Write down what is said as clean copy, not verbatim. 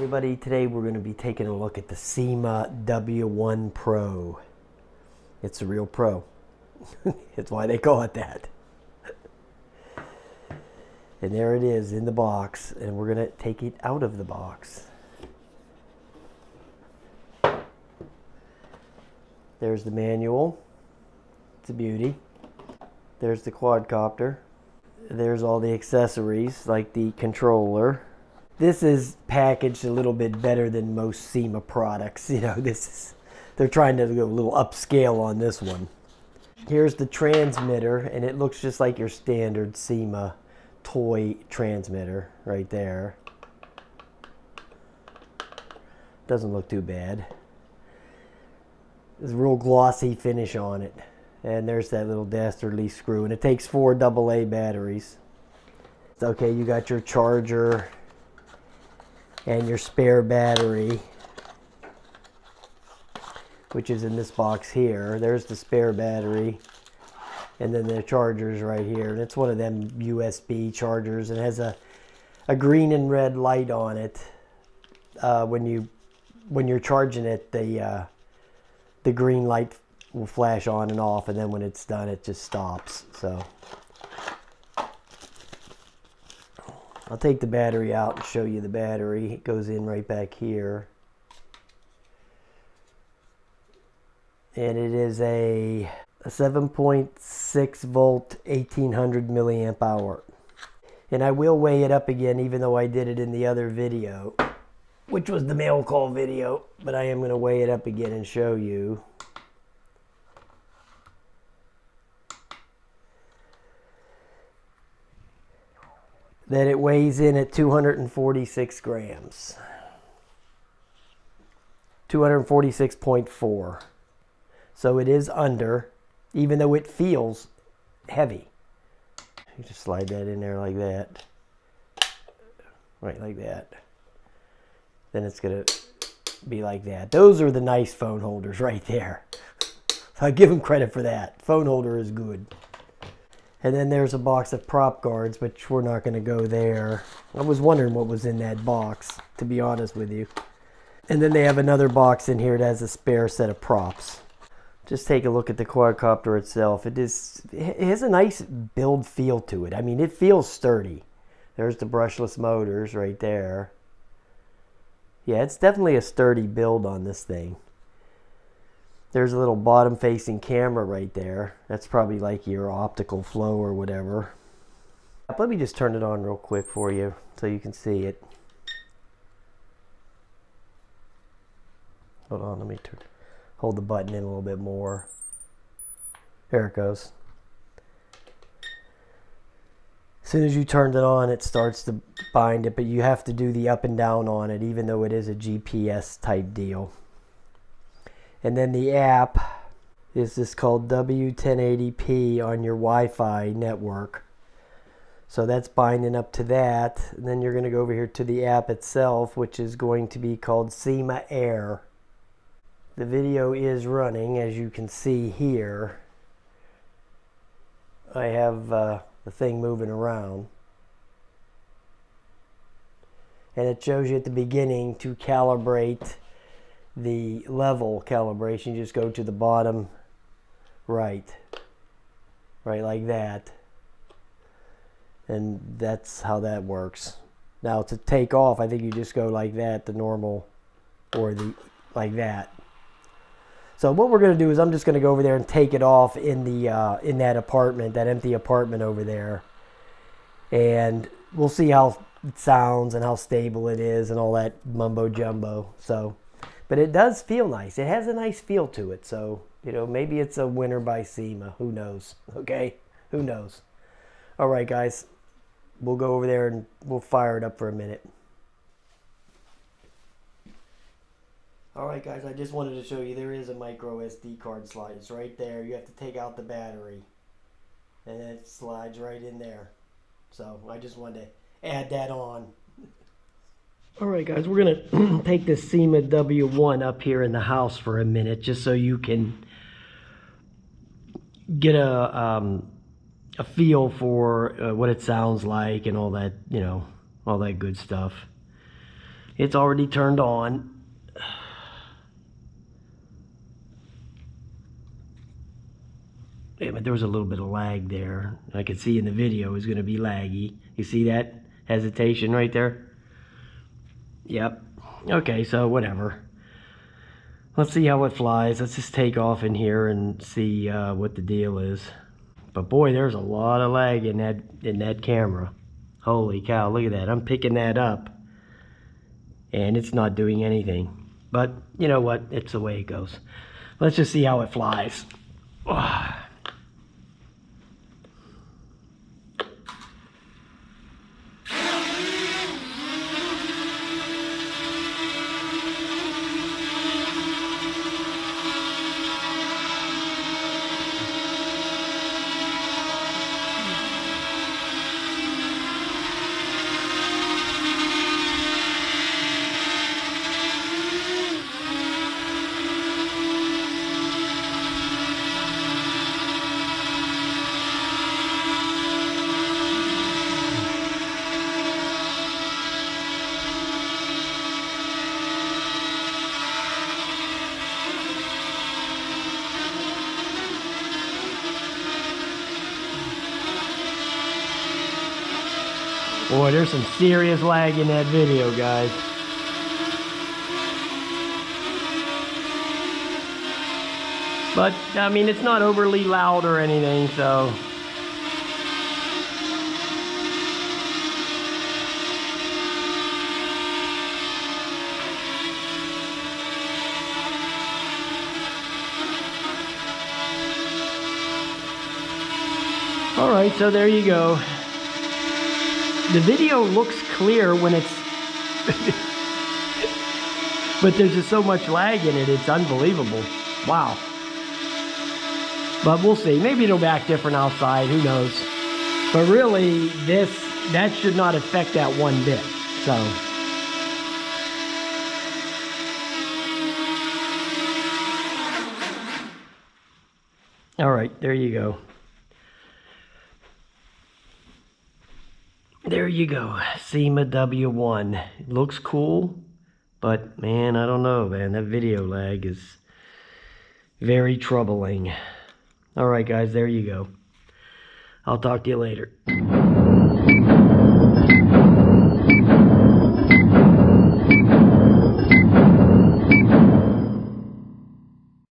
everybody, today we're going to be taking a look at the Syma W1 Pro. It's a real pro. That's why they call it that. And there it is in the box, and we're going to take it out of the box. There's the manual. It's a beauty. There's the quadcopter. There's all the accessories like the controller. This is packaged a little bit better than most Syma products. You know, they're trying to go a little upscale on this one. Here's the transmitter, and it looks just like your standard Syma toy transmitter right there. Doesn't look too bad. There's a real glossy finish on it. And there's that little dastardly screw, and it takes 4 AA batteries. Okay, you got your charger and your spare battery, which is in this box here. There's the spare battery, and then the charger's right here. And it's one of them USB chargers, and has a green and red light on it. When you're charging it, the green light will flash on and off, and then when it's done, it just stops. So I'll take the battery out and show you the battery. It goes in right back here. And it is a 7.6 volt, 1800 milliamp hour. And I will weigh it up again, even though I did it in the other video, which was the mail call video. But I am going to weigh it up again and show you. That it weighs in at 246 grams. 246.4. So it is under, even though it feels heavy. You just slide that in there like that. Right like that. Then it's going to be like that. Those are the nice phone holders right there. So I give them credit for that. Phone holder is good. And then there's a box of prop guards, which we're not going to go there. I was wondering what was in that box, to be honest with you. And then they have another box in here that has a spare set of props. Just take a look at the quadcopter itself. It has a nice build feel to it. I mean, it feels sturdy. There's the brushless motors right there. Yeah, it's definitely a sturdy build on this thing. There's a little bottom facing camera right there. That's probably like your optical flow or whatever. Let me just turn it on real quick for you so you can see it. Hold on, let me hold the button in a little bit more. There it goes. As soon as you turned it on, it starts to bind it, but you have to do the up and down on it, even though it is a GPS type deal. And then the app is this called W1080p on your Wi-Fi network. So that's binding up to that. And then you're going to go over here to the app itself, which is going to be called Syma Air. The video is running, as you can see here. I have the thing moving around. And it shows you at the beginning to calibrate the level calibration. You just go to the bottom right like that, and that's how that works. Now to take off, I think you just go like that, the normal, or the like that. So what we're going to do is I'm just going to go over there and take it off in the in that apartment, that empty apartment over there, and we'll see how it sounds and how stable it is and all that mumbo jumbo. So but it does feel nice. It has a nice feel to it. So, you know, maybe it's a winner by Syma. Who knows? Okay? Who knows? All right, guys. We'll go over there and we'll fire it up for a minute. All right, guys. I just wanted to show you there is a micro SD card slide. It's right there. You have to take out the battery. And it slides right in there. So I just wanted to add that on. Alright guys, we're going to take this Syma W1 up here in the house for a minute, just so you can get a feel for what it sounds like and all that, you know, all that good stuff. It's already turned on. Yeah, but there was a little bit of lag there. I could see in the video it was going to be laggy. You see that hesitation right there? Yep. Okay, so whatever. Let's see how it flies. Let's just take off in here and see what the deal is. But boy, there's a lot of lag in that camera. Holy cow, look at that. I'm picking that up and it's not doing anything. But you know what? It's the way it goes. Let's just see how it flies. Boy, there's some serious lag in that video, guys. But, I mean, it's not overly loud or anything, so... Alright, so there you go. The video looks clear when it's... but there's just so much lag in it, it's unbelievable. Wow. But we'll see. Maybe it'll act different outside, who knows. But really, that should not affect that one bit. So... Alright, there you go. There you go, Syma W1. It looks cool, but man, I don't know, man. That video lag is very troubling. All right, guys, there you go. I'll talk to you later.